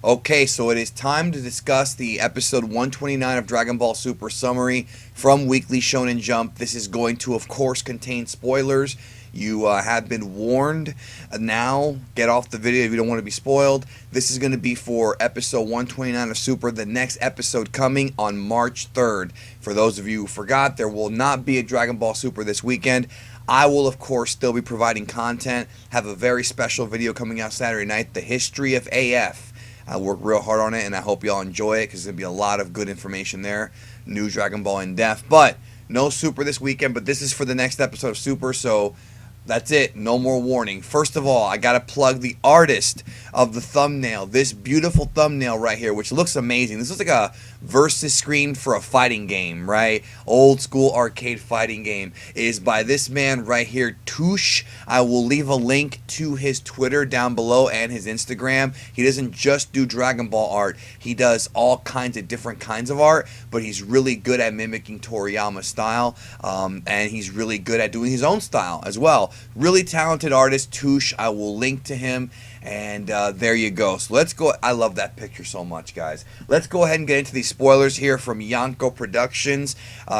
Okay, so it is time to discuss the episode 129 of Dragon Ball Super Summary from Weekly Shonen Jump. This is going to, of course, contain spoilers. You have been warned. Now, get off the video if you don't want to be spoiled. This is going to be for episode 129 of Super, the next episode coming on March 3rd. For those of you who forgot, there will not be a Dragon Ball Super this weekend. I will, of course, still be providing content. Have a very special video coming out Saturday night, The History of AF. I worked real hard on it, and I hope y'all enjoy it because there'll be a lot of good information there. New Dragon Ball in depth, but no Super this weekend. But this is for the next episode of Super, so that's it. No more warning. First of all, I gotta plug the artist of the thumbnail. This beautiful thumbnail right here, which looks amazing. This looks like a versus screen for a fighting game, right? Old school arcade fighting game. Is by this man right here, Touche. I will leave a link to his Twitter down below and his Instagram. He doesn't just do Dragon Ball art. He does all kinds of different kinds of art, but he's really good at mimicking Toriyama's style, and he's really good at doing his own style as well. Really talented artist, Touche. I will link to him. And there you go. So let's go. I love that picture so much, guys. Let's go ahead and get into these spoilers here from Yonko Productions.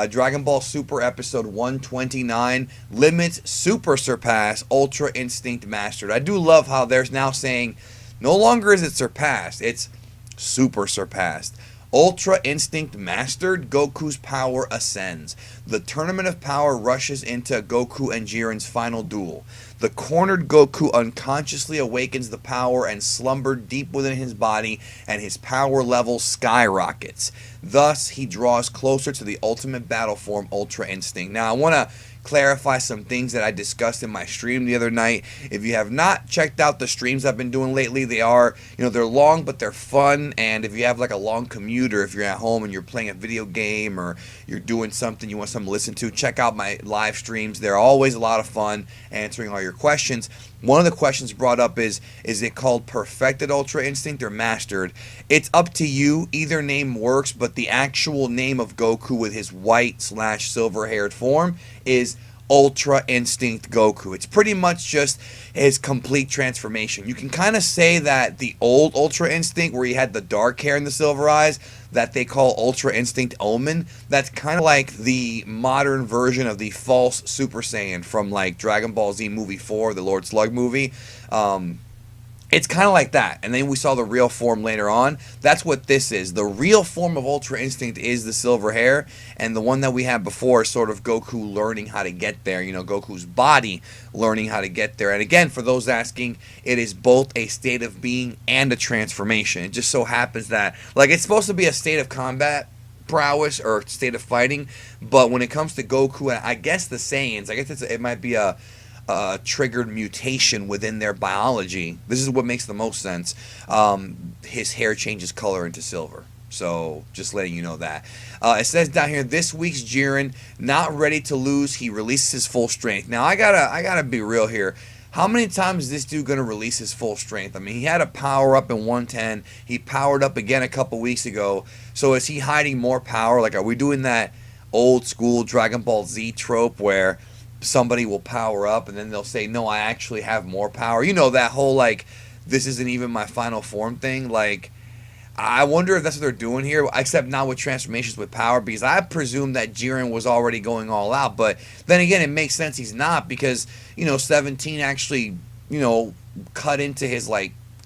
Dragon Ball Super episode 129. Limits Super Surpass Ultra Instinct Mastered. I do love how they're now saying no longer is it surpassed. It's super surpassed. Ultra Instinct Mastered, Goku's power ascends. The Tournament of Power rushes into Goku and Jiren's final duel. The cornered Goku unconsciously awakens the power and slumbered deep within his body, and his power level skyrockets. Thus, he draws closer to the ultimate battle form, Ultra Instinct. Now, I want to clarify some things that I discussed in my stream the other night. If you have not checked out the streams I've been doing lately, they are, they're long, but they're fun. And if you have like a long commute, or if you're at home and you're playing a video game, or you're doing something you want something to listen to, check out my live streams. They're always a lot of fun answering all your questions. One of the questions brought up is it called Perfected Ultra Instinct or Mastered? It's up to you. Either name works, but the actual name of Goku with his white/silver haired form is Ultra Instinct Goku. It's pretty much just his complete transformation. You can kind of say that the old Ultra Instinct, where he had the dark hair and the silver eyes, that they call Ultra Instinct Omen, that's kind of like the modern version of the false Super Saiyan from like Dragon Ball Z movie 4, the Lord Slug movie. It's kind of like that. And then we saw the real form later on. That's what this is. The real form of Ultra Instinct is the silver hair. And the one that we had before is sort of Goku learning how to get there. Goku's body learning how to get there. And again, for those asking, it is both a state of being and a transformation. It just so happens that, it's supposed to be a state of combat prowess or state of fighting. But when it comes to Goku, and I guess the Saiyans, I guess it might be a triggered mutation within their biology. This is what makes the most sense. His hair changes color into silver. So just letting you know that. It says down here, this week's Jiren not ready to lose. He releases his full strength. Now I gotta be real here. How many times is this dude gonna release his full strength? I mean, he had a power up in 110. He powered up again a couple weeks ago. So is he hiding more power? Like, are we doing that old school Dragon Ball Z trope where somebody will power up and then they'll say, no, I actually have more power? That whole this isn't even my final form thing. I wonder if that's what they're doing here, except not with transformations with power, because I presume that Jiren was already going all out. But then again, it makes sense he's not, because 17 actually cut into his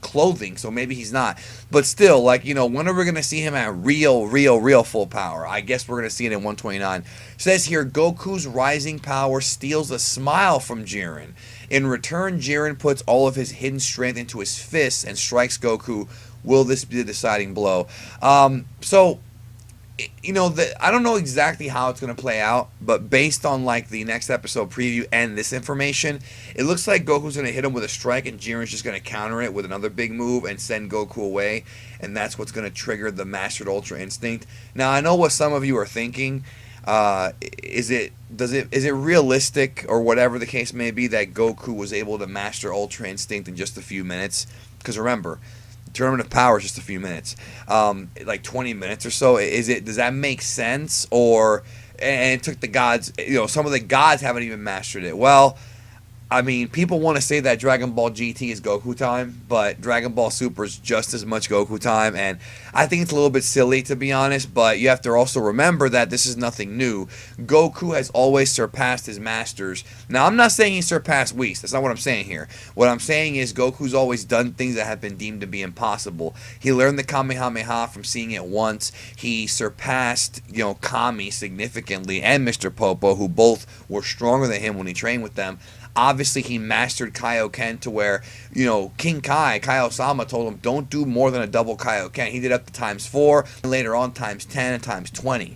clothing, so maybe he's not. But still, when are we going to see him at real full power? I guess we're going to see it in 129. It says here, Goku's rising power steals a smile from Jiren. In return, Jiren puts all of his hidden strength into his fists and strikes Goku. Will this be the deciding blow? I don't know exactly how it's going to play out, but based on the next episode preview and this information, it looks like Goku's going to hit him with a strike and Jiren's just going to counter it with another big move and send Goku away, and that's what's going to trigger the Mastered Ultra Instinct. Now, I know what some of you are thinking. Is it realistic, or whatever the case may be, that Goku was able to master Ultra Instinct in just a few minutes? Because remember, Tournament of Power is just a few minutes, 20 minutes or so. Does that make sense? And it took the gods, some of the gods haven't even mastered it. Well, I mean, people want to say that Dragon Ball GT is Goku time, but Dragon Ball Super is just as much Goku time, and I think it's a little bit silly, to be honest, but you have to also remember that this is nothing new. Goku has always surpassed his masters. Now, I'm not saying he surpassed Whis. That's not what I'm saying here. What I'm saying is Goku's always done things that have been deemed to be impossible. He learned the Kamehameha from seeing it once. He surpassed, Kami significantly, and Mr. Popo, who both were stronger than him when he trained with them. Obviously, he mastered Kaioken to where, King Kai-Osama told him, don't do more than a double Kaioken. He did up to ×4, and later on ×10 and ×20.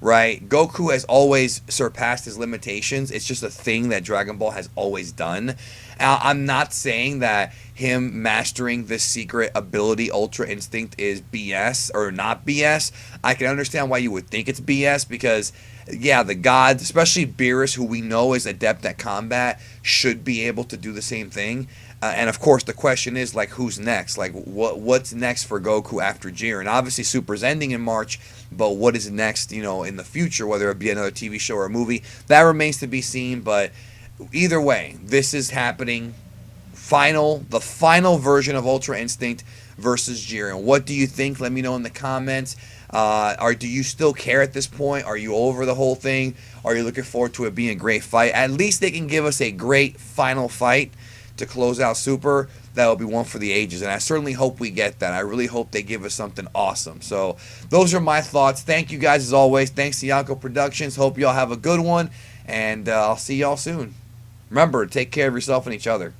Right? Goku has always surpassed his limitations. It's just a thing that Dragon Ball has always done. I'm not saying that him mastering this secret ability, Ultra Instinct, is BS or not BS. I can understand why you would think it's BS because, yeah, the gods, especially Beerus, who we know is adept at combat, should be able to do the same thing. And of course, the question is, like, who's next? Like, what's next for Goku after Jiren? Obviously, Super's ending in March, but what is next, in the future, whether it be another TV show or a movie? That remains to be seen, but either way, this is happening. The final version of Ultra Instinct versus Jiren. What do you think? Let me know in the comments. Or do you still care at this point? Are you over the whole thing? Are you looking forward to it being a great fight? At least they can give us a great final fight to close out Super. That will be one for the ages, and I certainly hope we get that. I really hope they give us something awesome. So those are my thoughts. Thank you guys as always. Thanks to Yonko Productions. Hope y'all have a good one, and I'll see y'all soon. Remember, take care of yourself and each other.